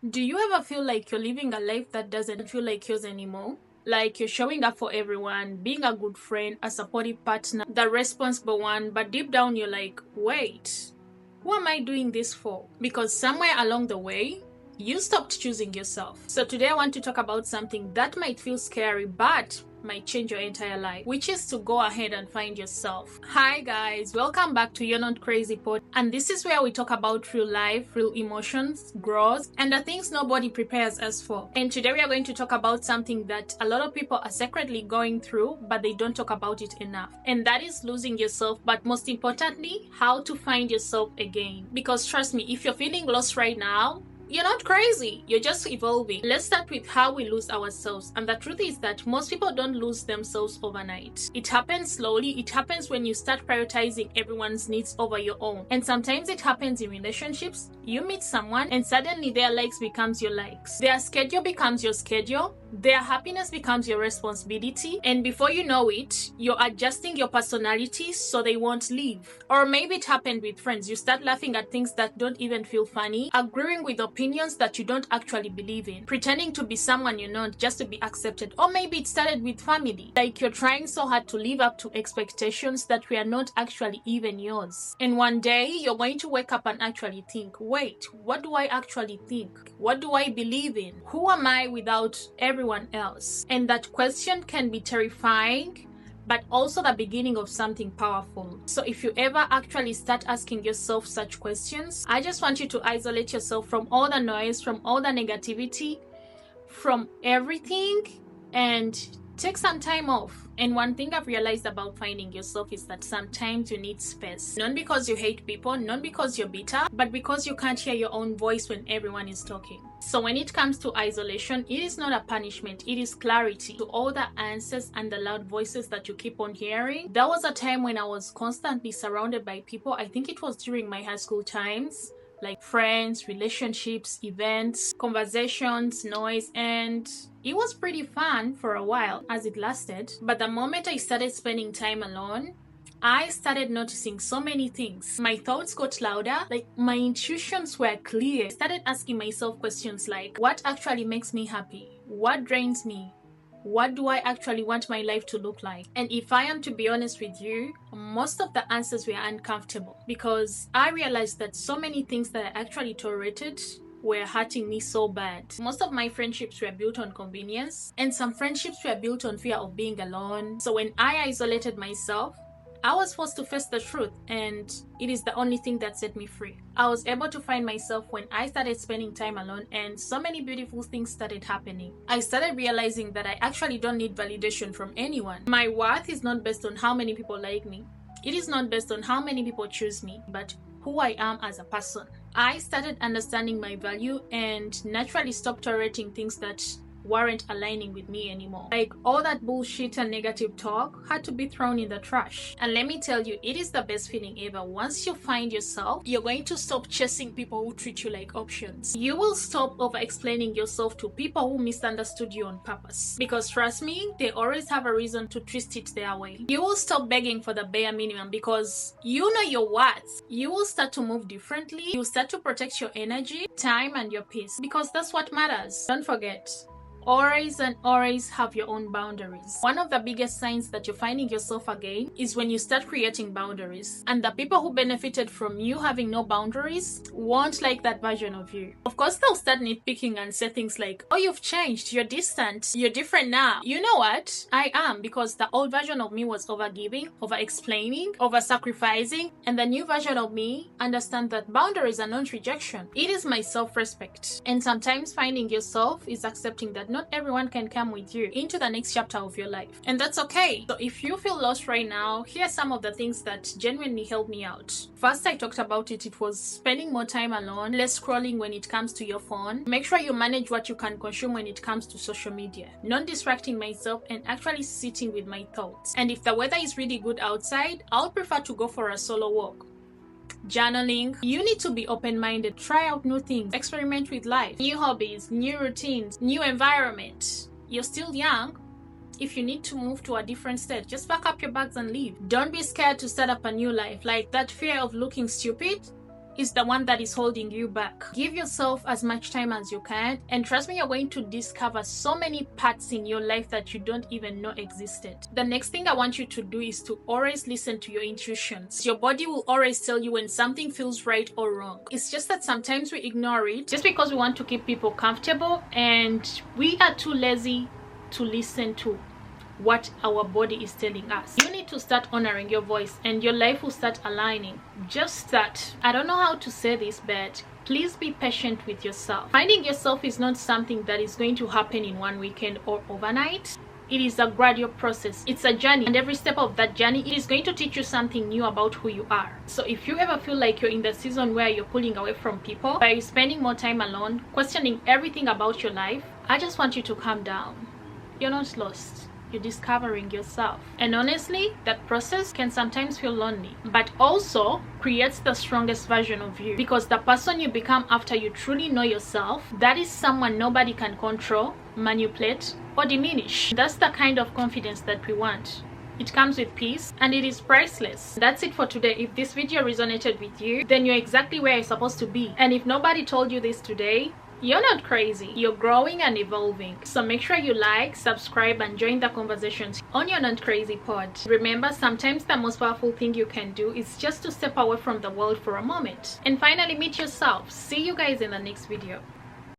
Do you ever feel like you're living a life that doesn't feel like yours anymore? Like you're showing up for everyone, being a good friend, a supportive partner, the responsible one, but deep down you're like, wait, who am I doing this for? Because somewhere along the way, you stopped choosing yourself. So today I want to talk about something that might feel scary, but might change your entire life, which is to go ahead and find yourself. Hi guys, welcome back to You're Not Crazy Pod, and this is where we talk about real life, real emotions, growth, and the things nobody prepares us for. And today we are going to talk about something that a lot of people are secretly going through, but they don't talk about it enough. And that is losing yourself, but most importantly, how to find yourself again. Because trust me, if you're feeling lost right now, you're not crazy, you're just evolving. Let's start with how we lose ourselves. And the truth is that most people don't lose themselves overnight. It happens slowly. It happens when you start prioritizing everyone's needs over your own. And sometimes it happens in relationships. You meet someone and suddenly their likes becomes your likes. Their schedule becomes your schedule. Their happiness becomes your responsibility. And before you know it, you're adjusting your personality so they won't leave. Or maybe it happened with friends. You start laughing at things that don't even feel funny, agreeing with opinions that you don't actually believe in, pretending to be someone you're not just to be accepted. Or maybe it started with family, like you're trying so hard to live up to expectations that were not actually even yours. And one day you're going to wake up and actually think, wait, what do I actually think? What do I believe in? Who am I without everyone else? And that question can be terrifying, but also the beginning of something powerful. So if you ever actually start asking yourself such questions, I just want you to isolate yourself from all the noise, from all the negativity, from everything, and take some time off. And one thing I've realized about finding yourself is that sometimes you need space. Not because you hate people, not because you're bitter, but because you can't hear your own voice when everyone is talking. So when it comes to isolation, it is not a punishment, it is clarity to all the answers and the loud voices that you keep on hearing. There was a time when I was constantly surrounded by people. I think it was during my high school times, like friends, relationships, events, conversations, noise, and it was pretty fun for a while as it lasted. But the moment I started spending time alone, I started noticing so many things. My thoughts got louder, like my intuitions were clear. I started asking myself questions like, what actually makes me happy? What drains me? What do I actually want my life to look like? And if I am to be honest with you, most of the answers were uncomfortable because I realized that so many things that I actually tolerated were hurting me so bad. Most of my friendships were built on convenience, and some friendships were built on fear of being alone. So when I isolated myself, I was forced to face the truth, and it is the only thing that set me free. I was able to find myself when I started spending time alone, and so many beautiful things started happening. I started realizing that I actually don't need validation from anyone. My worth is not based on how many people like me. It is not based on how many people choose me, but who I am as a person. I started understanding my value and naturally stopped tolerating things that weren't aligning with me anymore. Like all that bullshit and negative talk had to be thrown in the trash. And let me tell you, it is the best feeling ever. Once you find yourself, you're going to stop chasing people who treat you like options. You will stop over-explaining yourself to people who misunderstood you on purpose. Because trust me, they always have a reason to twist it their way. You will stop begging for the bare minimum because you know your worth. You will start to move differently. You'll start to protect your energy, time, and your peace because that's what matters. Don't forget, always and always have your own boundaries. One of the biggest signs that you're finding yourself again is when you start creating boundaries. And the people who benefited from you having no boundaries won't like that version of you. Of course, they'll start nitpicking and say things like, oh, you've changed, you're distant, you're different now. You know what? I am, because the old version of me was over-giving, over-explaining, over-sacrificing, and the new version of me understands that boundaries are not rejection. It is my self-respect. And sometimes finding yourself is accepting that not everyone can come with you into the next chapter of your life, and that's okay. So if you feel lost right now, here are some of the things that genuinely helped me out. First, I talked about it. It was spending more time alone, less scrolling when it comes to your phone. Make sure you manage what you can consume when it comes to social media, not distracting myself and actually sitting with my thoughts. And if the weather is really good outside, I would prefer to go for a solo walk. Journaling. You need to be open-minded, try out new things, experiment with life, new hobbies, new routines, new environment. You're still young. If you need to move to a different state, just pack up your bags and leave. Don't be scared to start up a new life. Like that fear of looking stupid, is the one that is holding you back. Give yourself as much time as you can, and trust me, you're going to discover so many parts in your life that you don't even know existed. The next thing I want you to do is to always listen to your intuitions. Your body will always tell you when something feels right or wrong. It's just that sometimes we ignore it just because we want to keep people comfortable, and we are too lazy to listen to what our body is telling us. You need to start honoring your voice, and your life will start aligning. Just that, I don't know how to say this, but please be patient with yourself. Finding yourself is not something that is going to happen in one weekend or overnight. It is a gradual process. It's a journey, and every step of that journey, it is going to teach you something new about who you are. So if you ever feel like you're in the season where you're pulling away from people, where you're spending more time alone, questioning everything about your life, I just want you to calm down. You're not lost. You're discovering yourself. And honestly, that process can sometimes feel lonely, but also creates the strongest version of you, because the person you become after you truly know yourself, that is someone nobody can control, manipulate, or diminish. That's the kind of confidence that we want. It comes with peace, and it is priceless. That's it for today. If this video resonated with you, then you're exactly where you're supposed to be. And if nobody told you this today, you're not crazy. You're growing and evolving. So make sure you like, subscribe, and join the conversations on your Not Crazy pod. Remember, sometimes the most powerful thing you can do is just to step away from the world for a moment and finally meet yourself. See you guys in the next video.